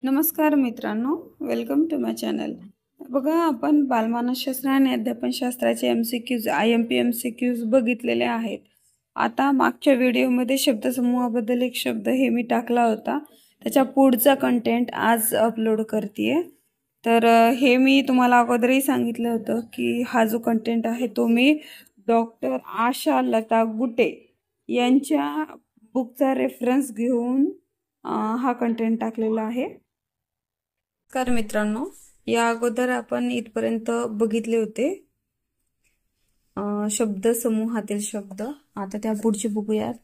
नमस्कार मित्रांनो, welcome to my channel. बघा, आपण बालमानसशास्त्र आणि अध्यापनशास्त्राचे MCQs IMP MCQs बघितलेले आहेत। आता मागच्या व्हिडिओमध्ये शब्दसमूहाबद्दल एक शब्द हे मी टाकला होता, त्याच्या पुढचा कंटेंट आज अपलोड करतेय। तर हे मी तुम्हाला अगोदरही सांगितलं होतं की हा जो कंटेंट आहे तो मी डॉक्टर आशा लता गुटे यांच्या बुकचा रेफरन्स घेऊन हा कंटेंट टाकलेला आहे। नमस्कार मित्रांनो, या अगोदर आपण इथपर्यंत बघितले होते शब्द समूहातील शब्द। आता त्या पुढचे बघूयात।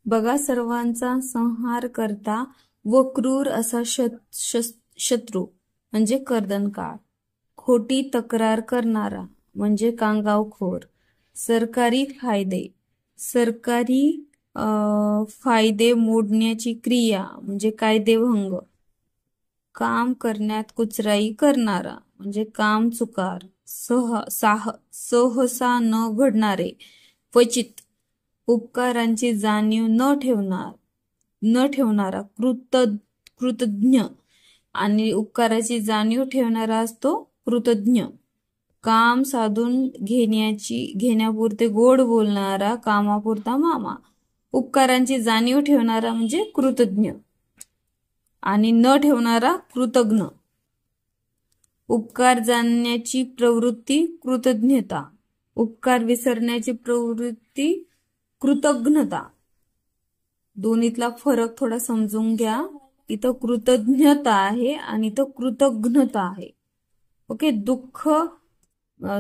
बघा, सर्वांचा संहार करता व क्रूर असा शत्रू म्हणजे कर्दनकाळ। खोटी तक्रार करणारा म्हणजे कांगावखोर। सरकारी फायदे मोडण्याची क्रिया म्हणजे कायदेभंग। काम करण्यात कुचराई करणारा म्हणजे कामचुकार। सहसा न घडणारे, क्वचित। उपकारांची जाणीव न ठेवणारा कृतज्ञ आणि उपकाराची जाणीव ठेवणारा असतो कृतज्ञ। काम साधून घेण्यापुरते गोड बोलणारा कामापुरता मामा। उपकारांची जाणीव ठेवणारा म्हणजे कृतज्ञ आणि न ठेवणारा कृतज्ञ। उपकार जाणण्याची प्रवृत्ती कृतज्ञता, उपकार विसरण्याची प्रवृत्ती कृतज्ञता। दोन्हीतला फरक थोडा समजून घ्या। इथं कृतज्ञता आहे आणि इथं कृतज्ञता आहे। ओके।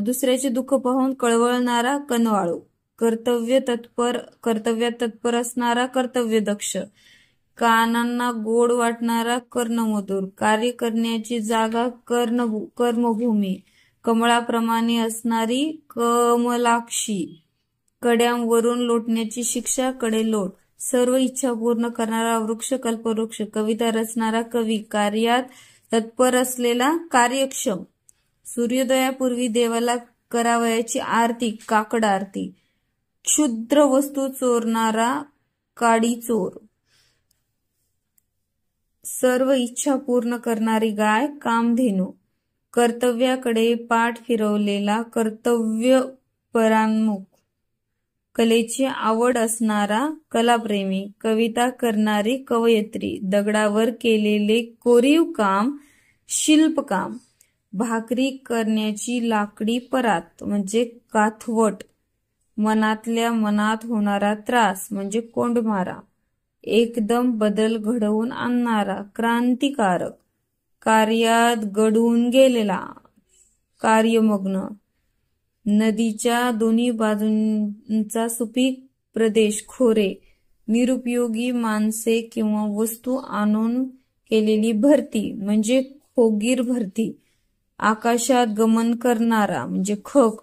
दुसऱ्याचे दुःख पाहून कळवळणारा कनवाळू। कर्तव्यात तत्पर असणारा कर्तव्यदक्ष। कानांना गोड वाटणारा कर्णमधुर। कार्य करण्याची जागा कर्मभूमी। कमळाप्रमाणे असणारी कमलाक्षी। कड्यांवरून लोटण्याची शिक्षा कडेलोट। सर्व इच्छा पूर्ण करणारा वृक्ष कल्पवृक्ष। कविता रचणारा कवी। कार्यात तत्पर असलेला कार्यक्षम। सूर्योदयापूर्वी देवाला करावयाची आरती काकड आरती। क्षुद्र वस्तू चोरणारा काडीचोर। सर्व इच्छा पूर्ण करणारी गाय कामधेनू। कर्तव्याकडे पाठ फिरवलेला कर्तव्यपरान्मुख। कलेची आवड असणारा कलाप्रेमी। कविता करणारी कवयित्री। दगडावर केलेले कोरीव काम शिल्पकाम। भाकरी करण्याची लाकडी परात म्हणजे काथवट। मनातल्या मनात होणारा त्रास म्हणजे कोंडमारा। एकदम बदल घडवून आणणारा क्रांतिकारक। कार्यात गढून गेलेला कार्यमग्न। नदीच्या दोन्ही बाजूंचा सुपीक प्रदेश खोरे। निरुपयोगी माणसे किंवा वस्तू आणून केलेली भरती म्हणजे खोगीर भरती। आकाशात गमन करणारा म्हणजे खक।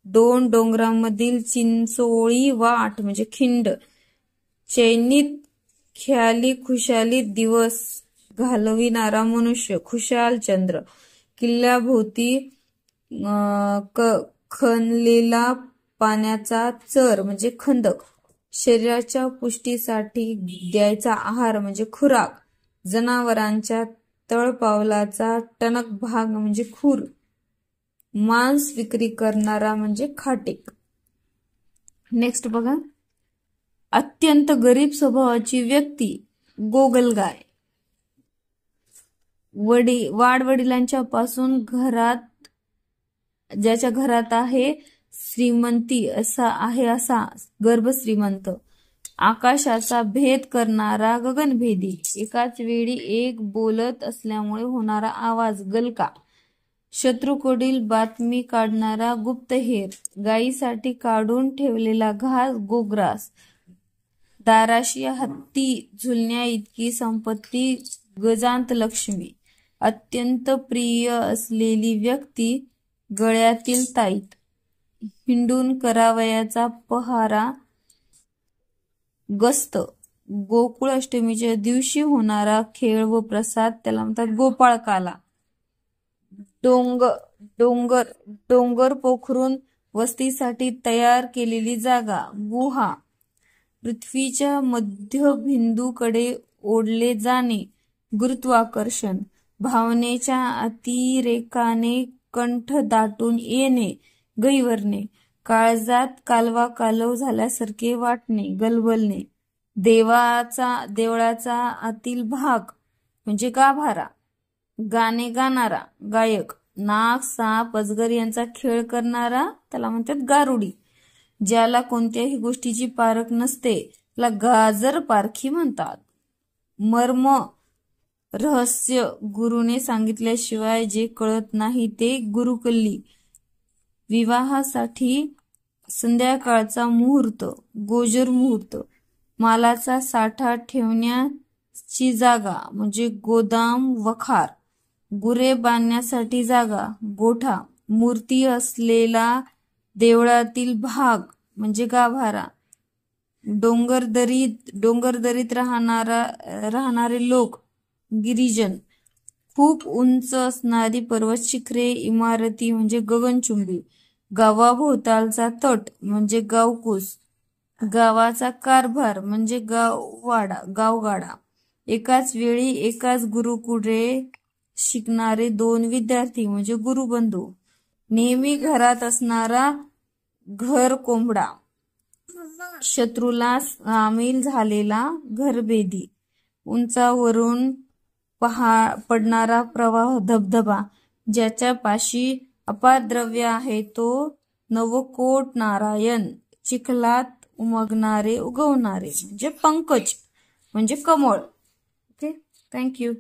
दोन डोंगरांमधील चिंचोळी वाट म्हणजे खिंड। चैनीत ख्याली खुशालीत दिवस घालविणारा मनुष्य खुशाल चंद्र। किल्ल्याभोवती खणलेला पाण्याचा चर म्हणजे खंदक। शरीराच्या पुष्टीसाठी द्यायचा आहार म्हणजे खुराक। जनावरांच्या तळपावलाचा टणक भाग म्हणजे खूर। मांस विक्री करणारा म्हणजे खाटीक। नेक्स्ट बघा, अत्यंत गरीब स्वभावाची व्यक्ती गोगलगाय। वाडवडिलांच्या पासून ज्याच्या घरात आहे श्रीमंती असा गर्भश्रीमंत। आकाशाचा भेद करणारा गगनभेदी। एकाच वेळी एक बोलत असल्यामुळे होणारा आवाज गलका। शत्रूकडील बातमी काढणारा गुप्तहेर। गायीसाठी काढून ठेवलेला घास गोग्रास। दाराशी हत्ती झुलण्या इतकी संपत्ती गजांत लक्ष्मी। अत्यंत प्रिय असलेली व्यक्ती गळ्यातील ताईत। हिंडून करावयाचा पहारा गस्त। गोकुळ अष्टमीच्या दिवशी होणारा खेळ व प्रसाद त्याला म्हणतात गोपाळकाला। डोंगर पोखरून वस्तीसाठी तयार केलेली जागा गुहा। पृथ्वीच्या मध्यबिंदूकडे ओढले जाणे, गुरुत्वाकर्षण, भावनेच्या अतिरेकाने कंठ दाटून येणे, गहिवरणे, काळजात कालवा कालव झाल्यासारखे वाटणे, गलबलणे, देवळाचा आतील भाग म्हणजे गाभारा, गाणे गाणारा, गायक, नाग, साप, अजगर यांचा खेळ करणारा त्याला म्हणतात गारुडी, ज्याला कोणत्याही गोष्टीची पारख नसते त्याला गाजर पारखी म्हणतात. मर्म, रहस्य, गुरुने सांगितल्याशिवाय जे कळत नाही ते गुरुकल्ली. विवाहासाठी संध्याकाळचा मुहूर्त, गोजर मुहूर्त. मालाचा साठा ठेवण्याची जागा म्हणजे गोदाम, वखार. गुरे बांधण्यासाठी जागा, गोठा. मूर्ती असलेला देवळातील भाग म्हणजे गाभारा. डोंगरदरीत राहणारे लोक, गिरिजन. खूप उंच असणारी पर्वत शिखरे, इमारती म्हणजे गगनचुंबी. गावाभोवतालचा तट म्हणजे गावकूस. गावाचा कारभार म्हणजे गावगाडा. एकाच वेळी एकाच गुरुकुळे शिकणारे 2 विद्यार्थी म्हणजे गुरुबंधू. नेहमी घरात असणारा घर कोंबडा. शत्रूला सामील झालेला घरभेदी. उंचावरून पडणारा प्रवाह, धबधबा. ज्याच्या पाशी अपार द्रव्य आहे तो नवकोट नारायण. चिखलात उगवणारे म्हणजे पंकज म्हणजे कमळ. Okay, thank you.